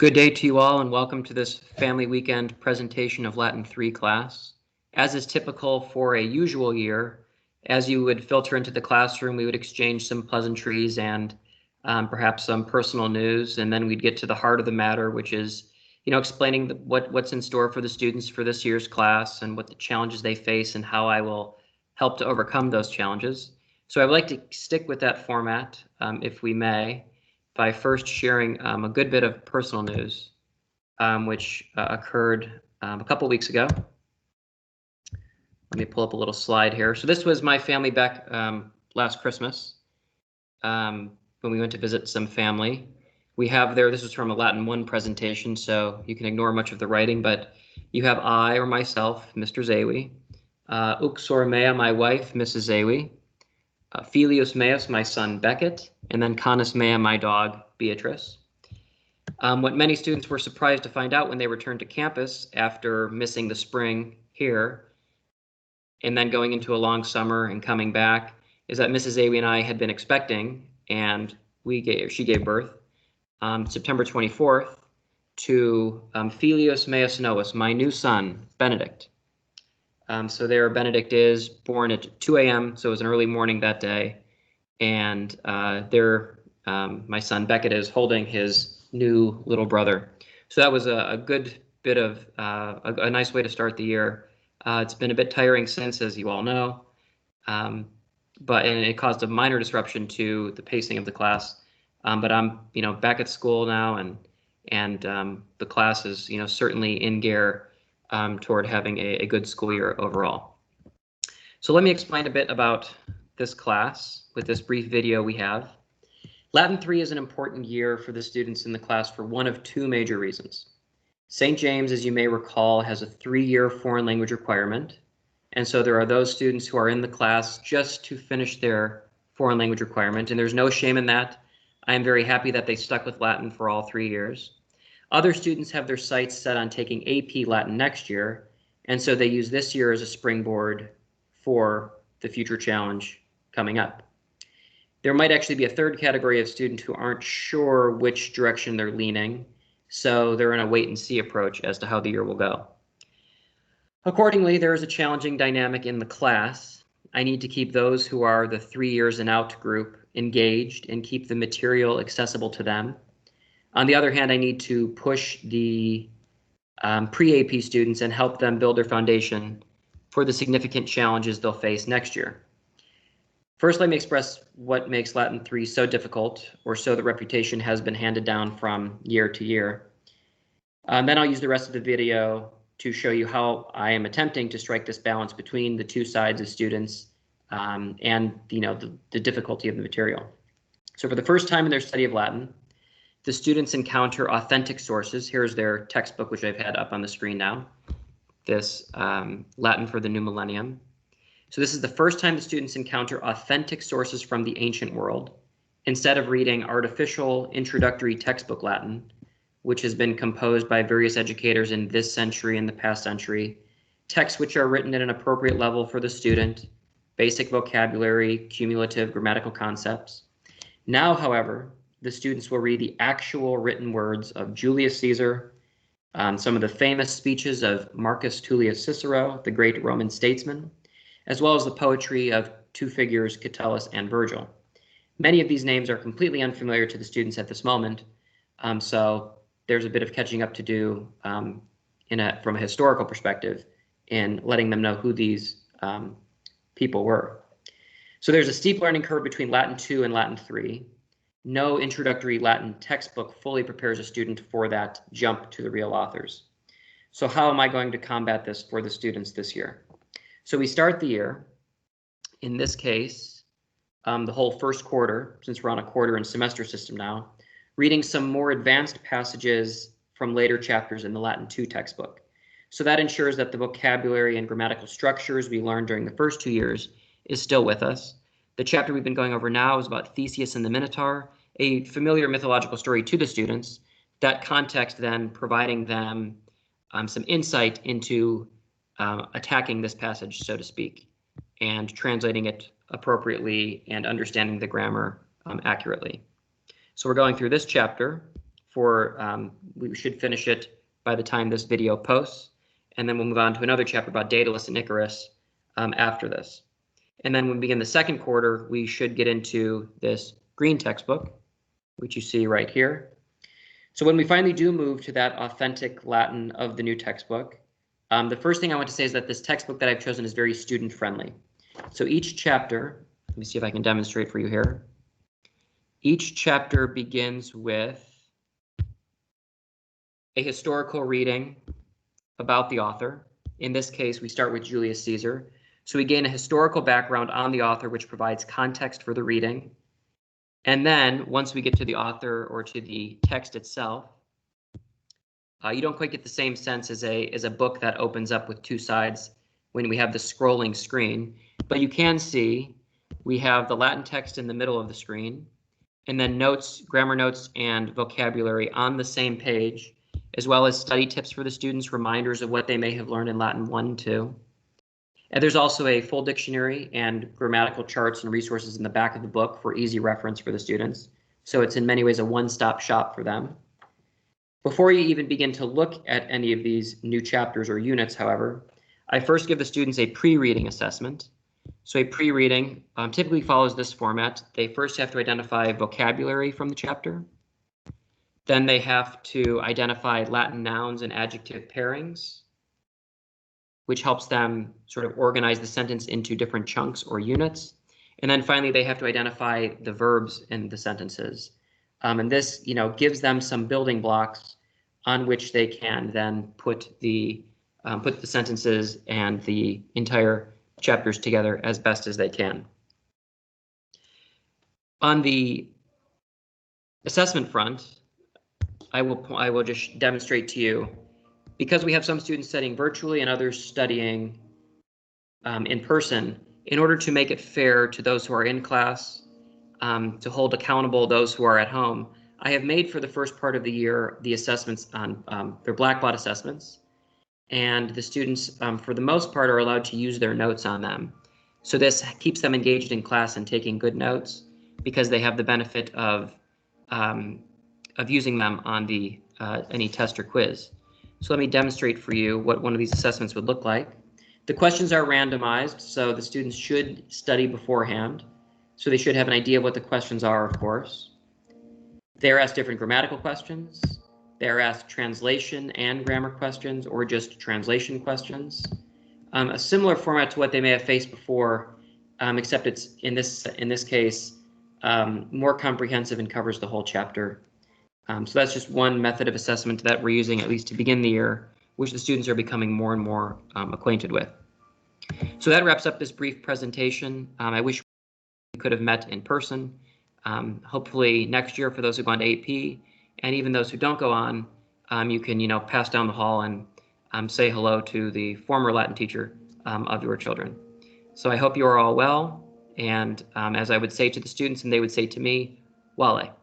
Good day to you all and welcome to this family weekend presentation of Latin 3 class. As is typical for a usual year, as you would filter into the classroom, we would exchange some pleasantries and perhaps some personal news, and then we'd get to the heart of the matter, which is, explaining what's in store for the students for this year's class and what the challenges they face and how I will help to overcome those challenges. So I'd like to stick with that format, if we may, by first sharing a good bit of personal news, which occurred a couple weeks ago. Let me pull up a little slide here. So this was my family back last Christmas when we went to visit some family. We have there, this was from a Latin 1 presentation, so you can ignore much of the writing, but you have I or myself, Mr. Zawie, Uxor Mea, my wife, Mrs. Zawie, Filius Meus, my son Beckett, and then Canis Mea, my dog Beatrice. What many students were surprised to find out when they returned to campus after missing the spring here and then going into a long summer and coming back is that Mrs. Zawie and I had been expecting, and she gave birth September 24th to Filius Meus Novus, my new son, Benedict. So there, Benedict is born at 2 a.m., so it was an early morning that day, and there, my son Beckett is holding his new little brother. So that was a good bit of a nice way to start the year. It's been a bit tiring since, as you all know, but it caused a minor disruption to the pacing of the class. But I'm, back at school now, and the class is, certainly in gear toward having a good school year overall. So let me explain a bit about this class with this brief video we have. Latin 3 is an important year for the students in the class for one of two major reasons. St. James, as you may recall, has a 3-year foreign language requirement, and so there are those students who are in the class just to finish their foreign language requirement, and there's no shame in that. I am very happy that they stuck with Latin for all 3 years. Other students have their sights set on taking AP Latin next year, and so they use this year as a springboard for the future challenge coming up. There might actually be a third category of students who aren't sure which direction they're leaning, so they're in a wait-and-see approach as to how the year will go. Accordingly, there is a challenging dynamic in the class. I need to keep those who are the 3 years and out group engaged and keep the material accessible to them. On the other hand, I need to push the pre-AP students and help them build their foundation for the significant challenges they'll face next year. First, let me express what makes Latin 3 so difficult, or so the reputation has been handed down from year to year. Then I'll use the rest of the video to show you how I am attempting to strike this balance between the two sides of students and the difficulty of the material. So for the first time in their study of Latin, the students encounter authentic sources. Here's their textbook, which I've had up on the screen now, this Latin for the New Millennium. So this is the first time the students encounter authentic sources from the ancient world, instead of reading artificial introductory textbook Latin, which has been composed by various educators in this century and the past century, texts which are written at an appropriate level for the student, basic vocabulary, cumulative grammatical concepts. Now, however, the students will read the actual written words of Julius Caesar, some of the famous speeches of Marcus Tullius Cicero, the great Roman statesman, as well as the poetry of two figures, Catullus and Virgil. Many of these names are completely unfamiliar to the students at this moment, so there's a bit of catching up to do from a historical perspective in letting them know who these people were. So there's a steep learning curve between Latin 2 and Latin 3. No introductory Latin textbook fully prepares a student for that jump to the real authors. So how am I going to combat this for the students this year? So we start the year, in this case, the whole first quarter, since we're on a quarter and semester system now, reading some more advanced passages from later chapters in the Latin 2 textbook. So that ensures that the vocabulary and grammatical structures we learned during the first 2 years is still with us. The chapter we've been going over now is about Theseus and the Minotaur, a familiar mythological story to the students. That context then providing them some insight into attacking this passage, so to speak, and translating it appropriately and understanding the grammar accurately. So we're going through this chapter, we should finish it by the time this video posts. And then we'll move on to another chapter about Daedalus and Icarus after this. And then when we begin the second quarter, we should get into this green textbook, which you see right here. So when we finally do move to that authentic Latin of the new textbook, the first thing I want to say is that this textbook that I've chosen is very student-friendly. So each chapter, let me see if I can demonstrate for you here. Each chapter begins with a historical reading about the author. In this case, we start with Julius Caesar. So we gain a historical background on the author, which provides context for the reading. And then once we get to the author or to the text itself, you don't quite get the same sense as a book that opens up with two sides when we have the scrolling screen. But you can see we have the Latin text in the middle of the screen, and then notes, grammar notes, and vocabulary on the same page, as well as study tips for the students, reminders of what they may have learned in Latin 1 and 2. And there's also a full dictionary and grammatical charts and resources in the back of the book for easy reference for the students. So it's in many ways a one-stop shop for them. Before you even begin to look at any of these new chapters or units, however, I first give the students a pre-reading assessment. So a pre-reading typically follows this format. They first have to identify vocabulary from the chapter. Then they have to identify Latin nouns and adjective pairings, which helps them sort of organize the sentence into different chunks or units. And then finally, they have to identify the verbs in the sentences. And this, gives them some building blocks on which they can then put the sentences and the entire chapters together as best as they can. On the assessment front, I will just demonstrate to you, because we have some students studying virtually and others studying in person, in order to make it fair to those who are in class, to hold accountable those who are at home, I have made for the first part of the year the assessments on their Blackboard assessments, and the students, for the most part, are allowed to use their notes on them. So this keeps them engaged in class and taking good notes, because they have the benefit of using them on the any test or quiz. So let me demonstrate for you what one of these assessments would look like. The questions are randomized, so the students should study beforehand. So they should have an idea of what the questions are, of course. They're asked different grammatical questions. They're asked translation and grammar questions, or just translation questions. A similar format to what they may have faced before, except it's in this case more comprehensive and covers the whole chapter. So that's just one method of assessment that we're using, at least to begin the year, which the students are becoming more and more acquainted with. So that wraps up this brief presentation. I wish we could have met in person. Hopefully next year, for those who go on to AP, and even those who don't go on, you can pass down the hall and say hello to the former Latin teacher of your children. So I hope you are all well, and as I would say to the students and they would say to me, Wale.